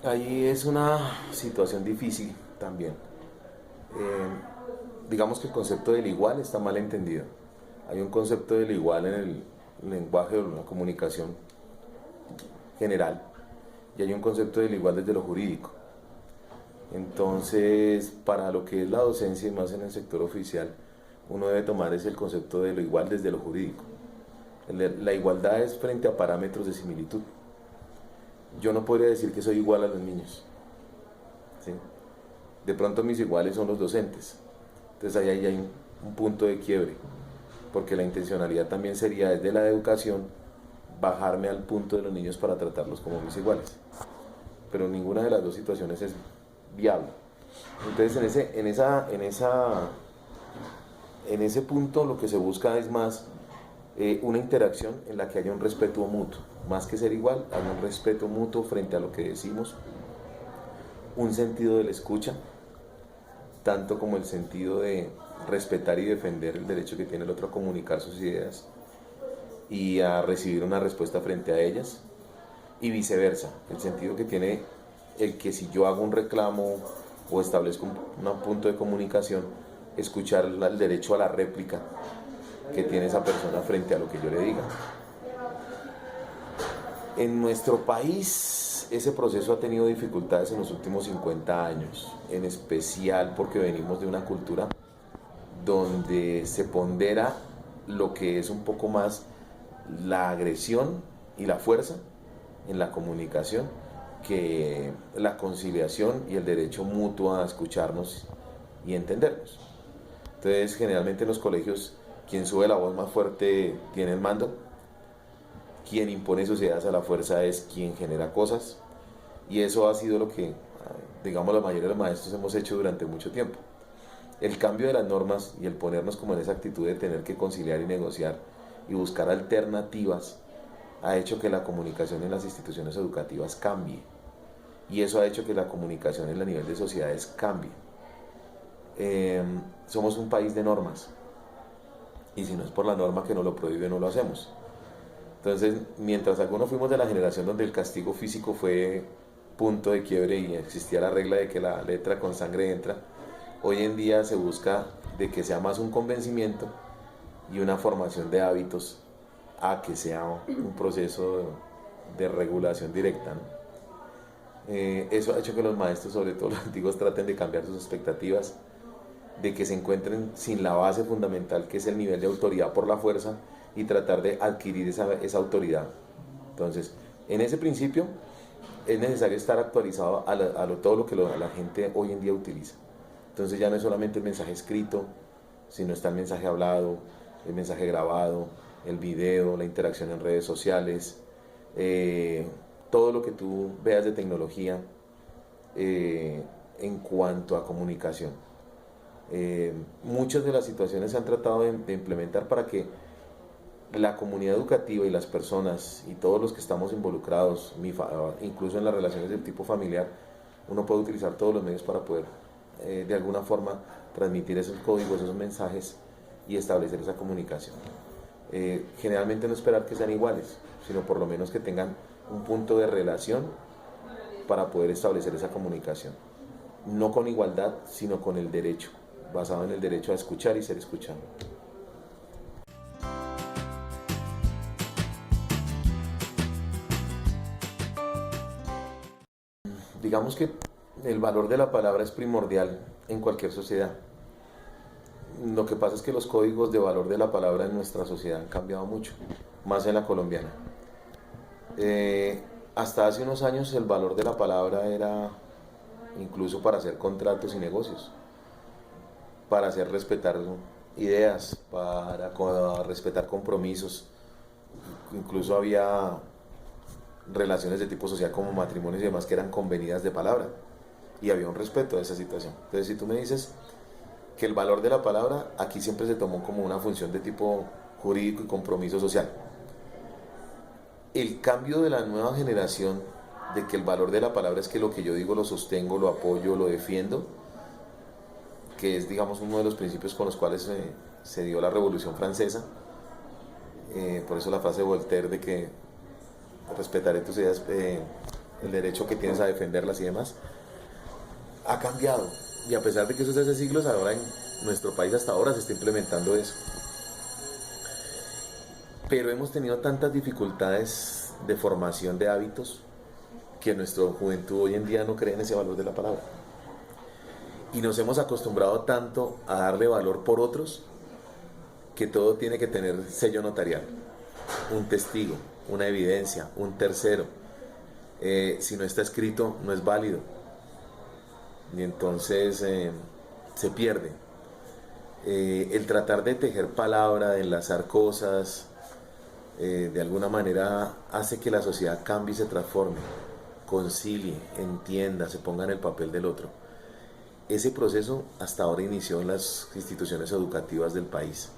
Ahí es una situación difícil también. Digamos que el concepto del igual está mal entendido. Hay un concepto del igual en el lenguaje o la comunicación general y hay un concepto del igual desde lo jurídico. Entonces, para lo que es la docencia y más en el sector oficial, uno debe tomar es el concepto de lo igual desde lo jurídico. La igualdad es frente a parámetros de similitud. Yo no podría decir que soy igual a los niños, ¿sí? De pronto mis iguales son los docentes. Entonces ahí hay un punto de quiebre, porque la intencionalidad también sería desde la educación bajarme al punto de los niños para tratarlos como mis iguales. Pero ninguna de las dos situaciones es viable. Entonces en ese punto lo que se busca es más una interacción en la que haya un respeto mutuo. Más que ser igual, hay un respeto mutuo frente a lo que decimos, un sentido de la escucha, tanto como el sentido de respetar y defender el derecho que tiene el otro a comunicar sus ideas y a recibir una respuesta frente a ellas, y viceversa, el sentido que tiene el que si yo hago un reclamo o establezco un punto de comunicación, escuchar el derecho a la réplica que tiene esa persona frente a lo que yo le diga. En nuestro país ese proceso ha tenido dificultades en los últimos 50 años, en especial porque venimos de una cultura donde se pondera lo que es un poco más la agresión y la fuerza en la comunicación que la conciliación y el derecho mutuo a escucharnos y entendernos. Entonces, generalmente en los colegios, quien sube la voz más fuerte tiene el mando, quien impone sus ideas a la fuerza es quien genera cosas, y eso ha sido lo que, digamos, la mayoría de los maestros hemos hecho durante mucho tiempo. El cambio de las normas y el ponernos como en esa actitud de tener que conciliar y negociar y buscar alternativas ha hecho que la comunicación en las instituciones educativas cambie, y eso ha hecho que la comunicación en el nivel de sociedades cambie. Somos un país de normas, y si no es por la norma que nos lo prohíbe, no lo hacemos. Entonces, mientras algunos fuimos de la generación donde el castigo físico fue punto de quiebre y existía la regla de que la letra con sangre entra, hoy en día se busca de que sea más un convencimiento y una formación de hábitos a que sea un proceso de regulación directa, ¿no? Eso ha hecho que los maestros, sobre todo los antiguos, traten de cambiar sus expectativas, de que se encuentren sin la base fundamental que es el nivel de autoridad por la fuerza y tratar de adquirir esa autoridad. Entonces, en ese principio es necesario estar actualizado a todo lo que la gente hoy en día utiliza. Entonces ya no es solamente el mensaje escrito, sino está el mensaje hablado, el mensaje grabado, el video, la interacción en redes sociales, todo lo que tú veas de tecnología en cuanto a comunicación. Muchas de las situaciones se han tratado de implementar para que la comunidad educativa y las personas y todos los que estamos involucrados, incluso en las relaciones del tipo familiar, uno puede utilizar todos los medios para poder de alguna forma transmitir esos códigos, esos mensajes y establecer esa comunicación. Generalmente no esperar que sean iguales, sino por lo menos que tengan un punto de relación para poder establecer esa comunicación. No con igualdad, sino con el derecho, basado en el derecho a escuchar y ser escuchado. Digamos que el valor de la palabra es primordial en cualquier sociedad. Lo que pasa es que los códigos de valor de la palabra en nuestra sociedad han cambiado mucho, más en la colombiana. Hasta hace unos años el valor de la palabra era incluso para hacer contratos y negocios, para hacer respetar ideas, para respetar compromisos. Incluso había relaciones de tipo social como matrimonios y demás que eran convenidas de palabra, y había un respeto a esa situación. Entonces, si tú me dices que el valor de la palabra aquí siempre se tomó como una función de tipo jurídico y compromiso social, el cambio de la nueva generación de que el valor de la palabra es que lo que yo digo lo sostengo, lo apoyo, lo defiendo, que es, digamos, uno de los principios con los cuales se dio la Revolución Francesa. Por eso la frase de Voltaire de que respetaré tus ideas, el derecho que tienes a defenderlas y demás, ha cambiado. Y a pesar de que eso es hace siglos, ahora en nuestro país hasta ahora se está implementando eso. Pero hemos tenido tantas dificultades de formación de hábitos que nuestra juventud hoy en día no cree en ese valor de la palabra. Y nos hemos acostumbrado tanto a darle valor por otros que todo tiene que tener sello notarial, un testigo, una evidencia, un tercero. Si no está escrito, no es válido. Y entonces se pierde. El tratar de tejer palabra, de enlazar cosas, de alguna manera hace que la sociedad cambie y se transforme, concilie, entienda, se ponga en el papel del otro. Ese proceso hasta ahora inició en las instituciones educativas del país.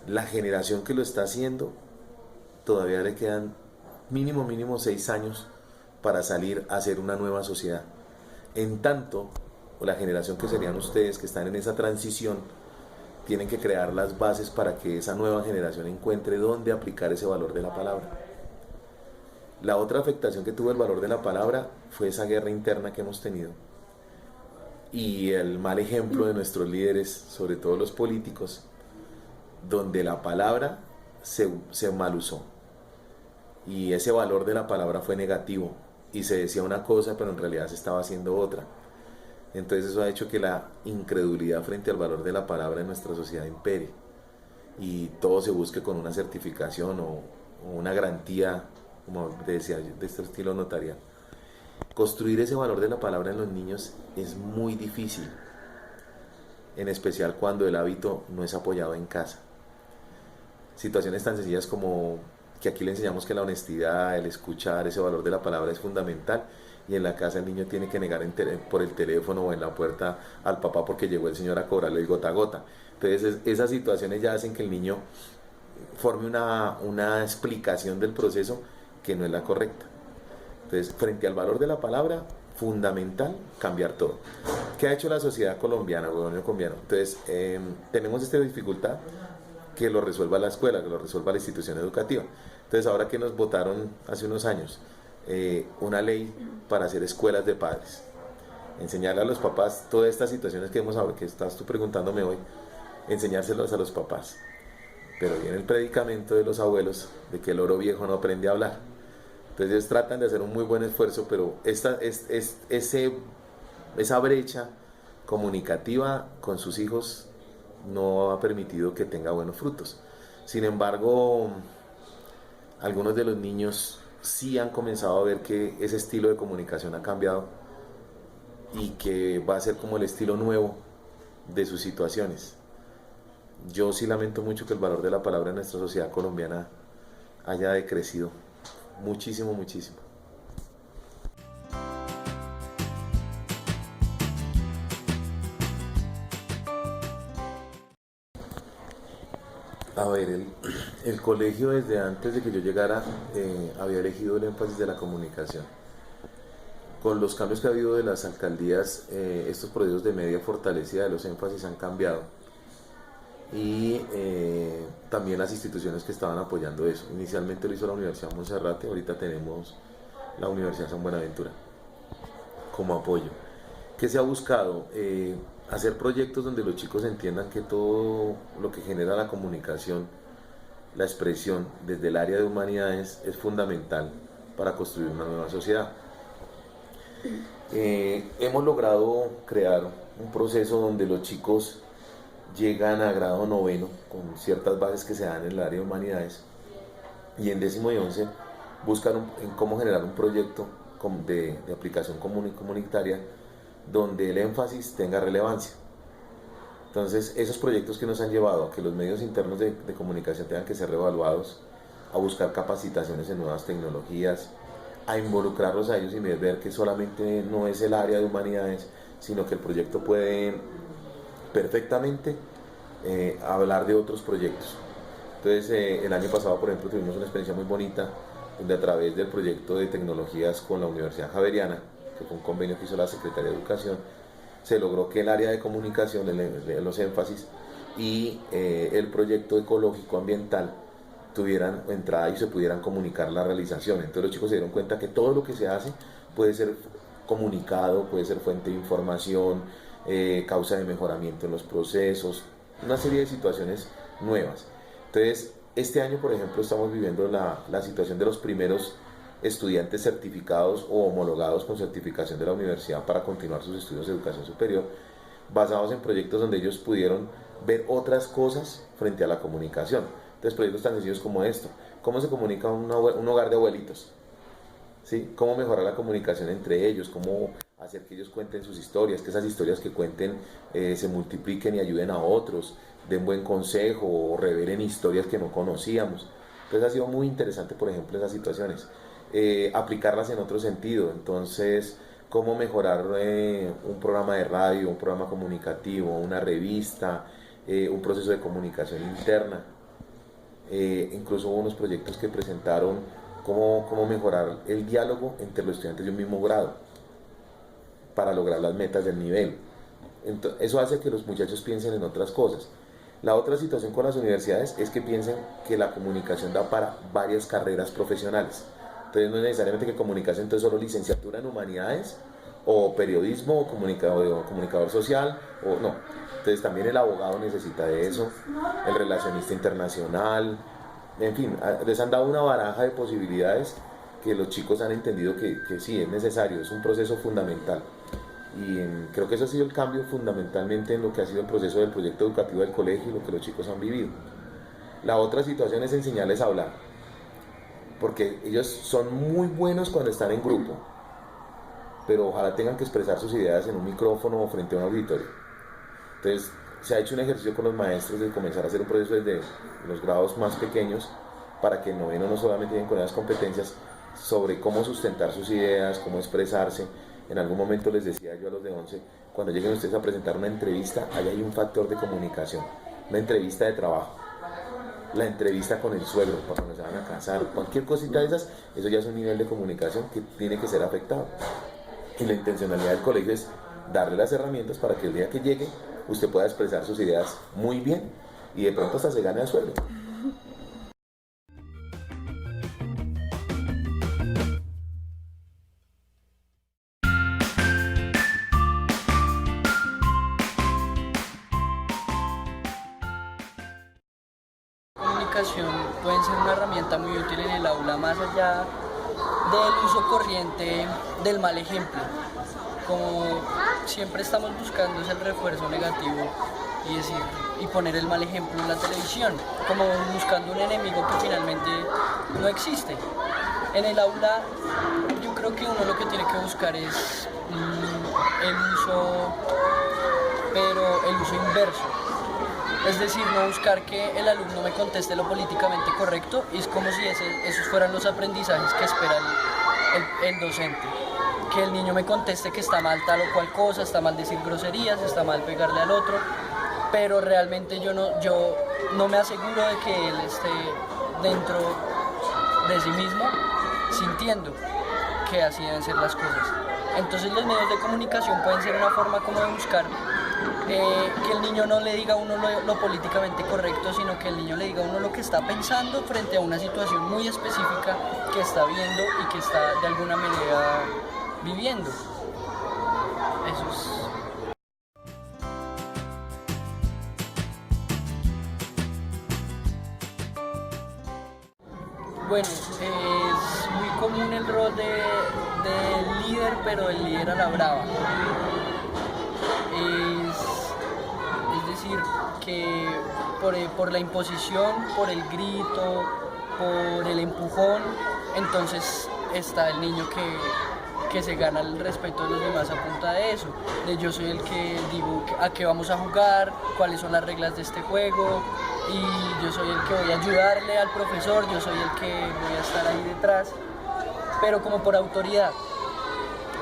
La generación que lo está haciendo, todavía le quedan mínimo 6 años para salir a hacer una nueva sociedad. En tanto, la generación que serían ustedes, que están en esa transición, tienen que crear las bases para que esa nueva generación encuentre dónde aplicar ese valor de la palabra. La otra afectación que tuvo el valor de la palabra fue esa guerra interna que hemos tenido y el mal ejemplo de nuestros líderes, sobre todo los políticos, donde la palabra se mal usó y ese valor de la palabra fue negativo y se decía una cosa pero en realidad se estaba haciendo otra. Entonces eso ha hecho que la incredulidad frente al valor de la palabra en nuestra sociedad impere y todo se busque con una certificación o una garantía, como decía, de este estilo notarial. Construir ese valor de la palabra en los niños es muy difícil, en especial cuando el hábito no es apoyado en casa. Situaciones tan sencillas como que aquí le enseñamos que la honestidad, el escuchar, ese valor de la palabra es fundamental, y en la casa el niño tiene que negar por el teléfono o en la puerta al papá porque llegó el señor a cobrarle el gota a gota. Entonces esas situaciones ya hacen que el niño forme una explicación del proceso que no es la correcta. Entonces, frente al valor de la palabra, fundamental cambiar todo. ¿Qué ha hecho la sociedad colombiana, gobierno colombiano? Entonces, tenemos esta dificultad, que lo resuelva la escuela, que lo resuelva la institución educativa. Entonces, ahora que nos votaron hace unos años una ley para hacer escuelas de padres, enseñarle a los papás todas estas situaciones que hemos hablado, que estás tú preguntándome hoy, enseñárselas a los papás. Pero viene el predicamento de los abuelos de que el oro viejo no aprende a hablar. Entonces ellos tratan de hacer un muy buen esfuerzo, pero esa brecha comunicativa con sus hijos no ha permitido que tenga buenos frutos. Sin embargo, algunos de los niños sí han comenzado a ver que ese estilo de comunicación ha cambiado y que va a ser como el estilo nuevo de sus situaciones. Yo sí lamento mucho que el valor de la palabra en nuestra sociedad colombiana haya decrecido muchísimo. A ver, el colegio desde antes de que yo llegara había elegido el énfasis de la comunicación. Con los cambios que ha habido de las alcaldías, estos procesos de media fortalecida de los énfasis han cambiado y también las instituciones que estaban apoyando eso. Inicialmente lo hizo la Universidad Monserrate, ahorita tenemos la Universidad San Buenaventura como apoyo. ¿Qué se ha buscado? Hacer proyectos donde los chicos entiendan que todo lo que genera la comunicación, la expresión desde el área de humanidades es fundamental para construir una nueva sociedad. Hemos logrado crear un proceso donde los chicos llegan a grado 9 con ciertas bases que se dan en el área de humanidades y en 10º y 11 buscan cómo generar un proyecto de aplicación comunitaria donde el énfasis tenga relevancia. Entonces esos proyectos que nos han llevado a que los medios internos de comunicación tengan que ser reevaluados, a buscar capacitaciones en nuevas tecnologías, a involucrarlos a ellos y ver que solamente no es el área de humanidades, sino que el proyecto puede perfectamente hablar de otros proyectos. Entonces el año pasado, por ejemplo, tuvimos una experiencia muy bonita donde a través del proyecto de tecnologías con la Universidad Javeriana, que fue un convenio que hizo la Secretaría de Educación, se logró que el área de comunicación, los énfasis y el proyecto ecológico ambiental tuvieran entrada y se pudieran comunicar la realización. Entonces los chicos se dieron cuenta que todo lo que se hace puede ser comunicado, puede ser fuente de información, causa de mejoramiento en los procesos, una serie de situaciones nuevas. Entonces, este año, por ejemplo, estamos viviendo la situación de los primeros estudiantes certificados o homologados con certificación de la universidad para continuar sus estudios de educación superior, basados en proyectos donde ellos pudieron ver otras cosas frente a la comunicación. Entonces, proyectos tan sencillos como esto: ¿cómo se comunica un hogar de abuelitos? ¿Sí? ¿Cómo mejorar la comunicación entre ellos? ¿Cómo hacer que ellos cuenten sus historias? Que esas historias que cuenten se multipliquen y ayuden a otros, den buen consejo o revelen historias que no conocíamos. Entonces ha sido muy interesante, por ejemplo, esas situaciones. Aplicarlas en otro sentido. Entonces, cómo mejorar un programa de radio, un programa comunicativo, una revista, un proceso de comunicación interna. Incluso hubo unos proyectos que presentaron cómo mejorar el diálogo entre los estudiantes de un mismo grado para lograr las metas del nivel. Entonces, eso hace que los muchachos piensen en otras cosas. La otra situación con las universidades es que piensen que la comunicación da para varias carreras profesionales. Entonces no es necesariamente que comunicación entonces solo licenciatura en humanidades o periodismo o comunicador social, o no. Entonces también el abogado necesita de eso, el relacionista internacional, en fin, les han dado una baraja de posibilidades que los chicos han entendido que sí, es necesario, es un proceso fundamental. Y creo que eso ha sido el cambio fundamentalmente en lo que ha sido el proceso del proyecto educativo del colegio y lo que los chicos han vivido. La otra situación es enseñarles a hablar, porque ellos son muy buenos cuando están en grupo, pero ojalá tengan que expresar sus ideas en un micrófono o frente a un auditorio. Entonces se ha hecho un ejercicio con los maestros de comenzar a hacer un proceso desde los grados más pequeños para que el noveno no solamente lleguen con esas competencias sobre cómo sustentar sus ideas, cómo expresarse. En algún momento les decía yo a los de 11, cuando lleguen ustedes a presentar una entrevista, ahí hay un factor de comunicación, una entrevista de trabajo, la entrevista con el suegro para cuando se van a casar, cualquier cosita de esas, eso ya es un nivel de comunicación que tiene que ser afectado. Y la intencionalidad del colegio es darle las herramientas para que el día que llegue usted pueda expresar sus ideas muy bien y de pronto hasta se gane al sueldo. Pueden ser una herramienta muy útil en el aula, más allá del uso corriente del mal ejemplo. Como siempre estamos buscando es el refuerzo negativo y poner el mal ejemplo en la televisión, como buscando un enemigo que finalmente no existe. En el aula yo creo que uno lo que tiene que buscar es el uso inverso. Es decir, no buscar que el alumno me conteste lo políticamente correcto, y es como si esos fueran los aprendizajes que espera el docente. Que el niño me conteste que está mal tal o cual cosa, está mal decir groserías, está mal pegarle al otro, pero realmente yo no me aseguro de que él esté dentro de sí mismo sintiendo que así deben ser las cosas. Entonces los medios de comunicación pueden ser una forma como de buscar que el niño no le diga a uno lo políticamente correcto, sino que el niño le diga a uno lo que está pensando frente a una situación muy específica que está viendo y que está de alguna manera viviendo. Eso es. Bueno, es muy común el rol de líder, pero el líder a la brava. Es decir, que por la imposición, por el grito, por el empujón, entonces está el niño que se gana el respeto de los demás a punta de eso. De yo soy el que digo a qué vamos a jugar, cuáles son las reglas de este juego, y yo soy el que voy a ayudarle al profesor, yo soy el que voy a estar ahí detrás, pero como por autoridad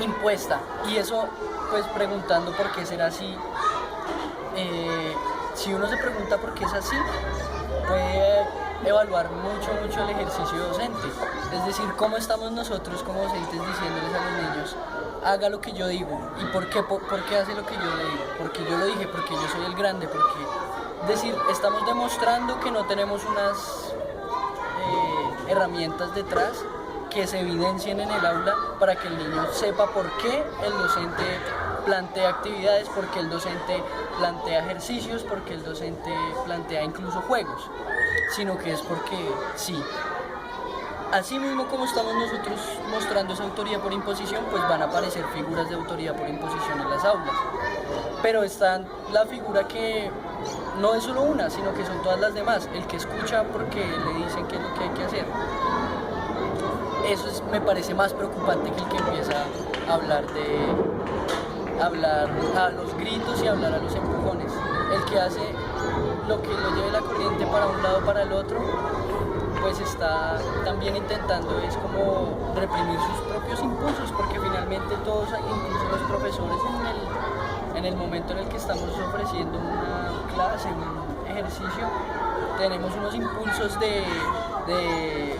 impuesta. Y eso, pues preguntando por qué será así, si uno se pregunta por qué es así, puede evaluar mucho el ejercicio docente. Es decir, cómo estamos nosotros como docentes diciéndoles a los niños, haga lo que yo digo. ¿Y por qué hace lo que yo le digo? Porque yo lo dije, porque yo soy el grande, porque... Es decir, estamos demostrando que no tenemos herramientas detrás que se evidencien en el aula para que el niño sepa por qué el docente plantea actividades, por qué el docente plantea ejercicios, por qué el docente plantea incluso juegos, sino que es porque sí. Así mismo como estamos nosotros mostrando esa autoridad por imposición, pues van a aparecer figuras de autoridad por imposición en las aulas. Pero está la figura que no es solo una, sino que son todas las demás. El que escucha porque le dicen qué es lo que hay que hacer. Eso me parece más preocupante que el que empieza a hablar a los gritos y hablar a los empujones. El que hace lo que lo lleve la corriente para un lado para el otro, pues está también intentando es como reprimir sus propios impulsos, porque finalmente todos, incluso los profesores en el momento en el que estamos ofreciendo una clase, un ejercicio, tenemos unos impulsos de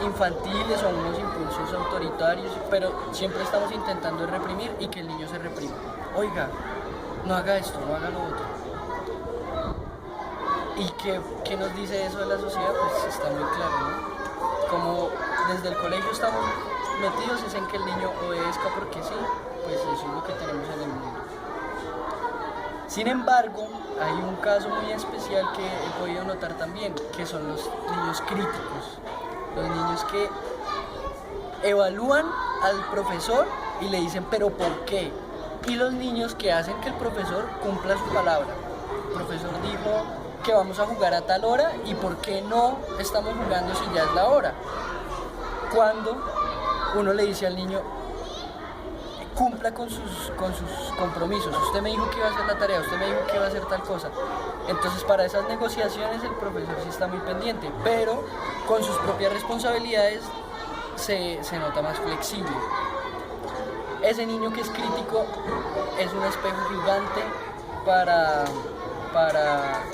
infantiles o unos impulsos autoritarios, pero siempre estamos intentando reprimir y que el niño se reprima. Oiga, no haga esto, no haga lo otro. ¿Y qué nos dice eso de la sociedad? Pues está muy claro, ¿no? Como desde el colegio estamos metidos es en que el niño obedezca porque sí, pues eso es lo que tenemos en el mundo. Sin embargo, hay un caso muy especial que he podido notar también, que son los niños críticos. Los niños que evalúan al profesor y le dicen, ¿pero por qué? Y los niños que hacen que el profesor cumpla su palabra. El profesor dijo que vamos a jugar a tal hora y ¿por qué no estamos jugando si ya es la hora? Cuando uno le dice al niño, cumpla con sus compromisos. Usted me dijo que iba a hacer la tarea, usted me dijo que iba a hacer tal cosa. Entonces para esas negociaciones el profesor sí está muy pendiente, pero con sus propias responsabilidades se nota más flexible. Ese niño que es crítico es un espejo gigante para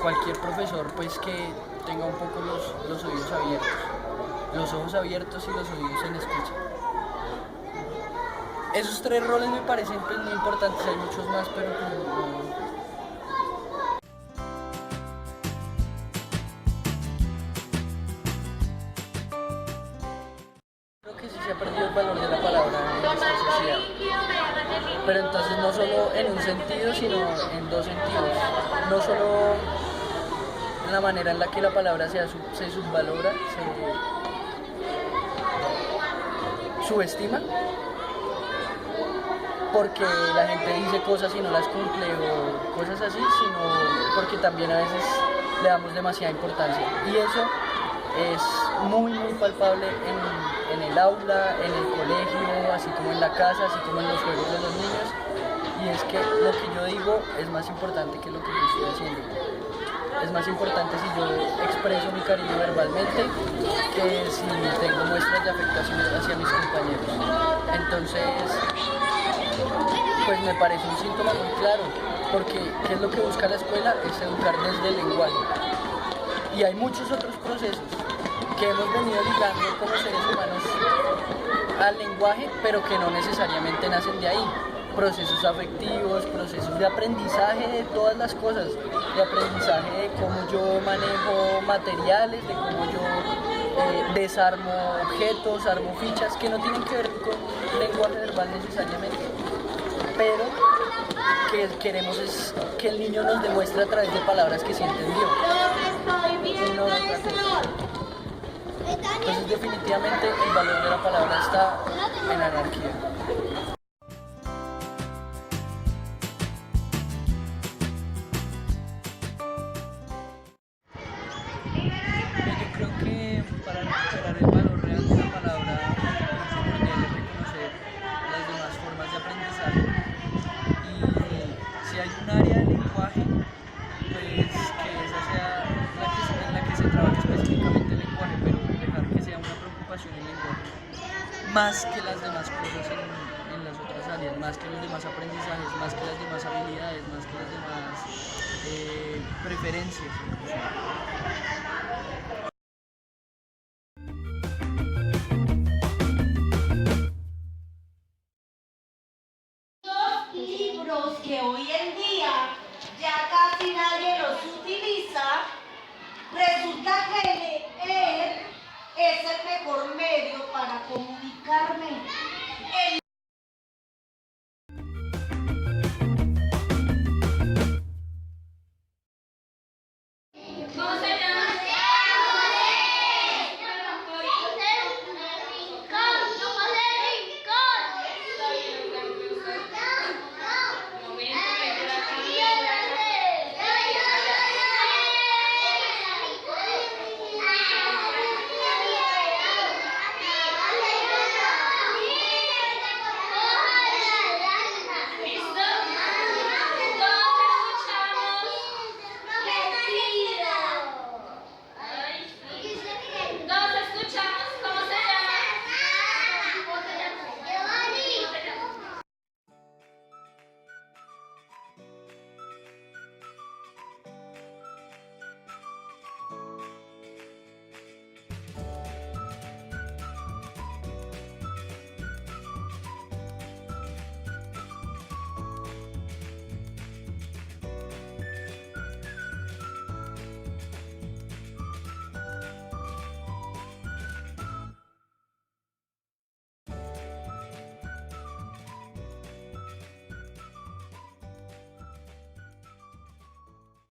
cualquier profesor pues que tenga un poco los oídos abiertos, los ojos abiertos y los oídos en escucha. Esos tres roles me parecen pues, muy importantes, hay muchos más, pero pues, no. Creo que sí se ha perdido el valor de la palabra en esta sociedad. Pero entonces no solo en un sentido, sino en dos sentidos. No solo en la manera en la que la palabra se subvalora, se subestima, porque la gente dice cosas y no las cumple o cosas así, sino porque también a veces le damos demasiada importancia. Y eso es muy palpable en el aula, en el colegio, así como en la casa, así como en los juegos de los niños. Y es que lo que yo digo es más importante que lo que yo estoy haciendo. Es más importante si yo expreso mi cariño verbalmente que si tengo muestras de afectación hacia mis compañeros. Entonces, pues me parece un síntoma muy claro, porque ¿qué es lo que busca la escuela? Es educar desde el lenguaje. Y hay muchos otros procesos que hemos venido ligando como seres humanos al lenguaje, pero que no necesariamente nacen de ahí. Procesos afectivos, procesos de aprendizaje de todas las cosas, de aprendizaje de cómo yo manejo materiales, de cómo yo desarmo objetos, armo fichas, que no tienen que ver con lenguaje verbal necesariamente, pero que queremos es que el niño nos demuestre a través de palabras que sí entendió. No otra cosa. Entonces definitivamente el valor de la palabra está en la anarquía. Yo creo que para recuperar el valor real de la palabra es primordial reconocer las demás formas de aprendizaje. Y si hay un área del lenguaje, pues que esa sea en la que se trabaje específicamente el lenguaje, pero dejar que sea una preocupación el lenguaje, más que las demás cosas en las otras áreas, más que los demás aprendizajes, más que las demás habilidades, más que las demás preferencias. Libros que hoy en día ya casi nadie los utiliza, resulta que leer es el mejor medio para comunicarme.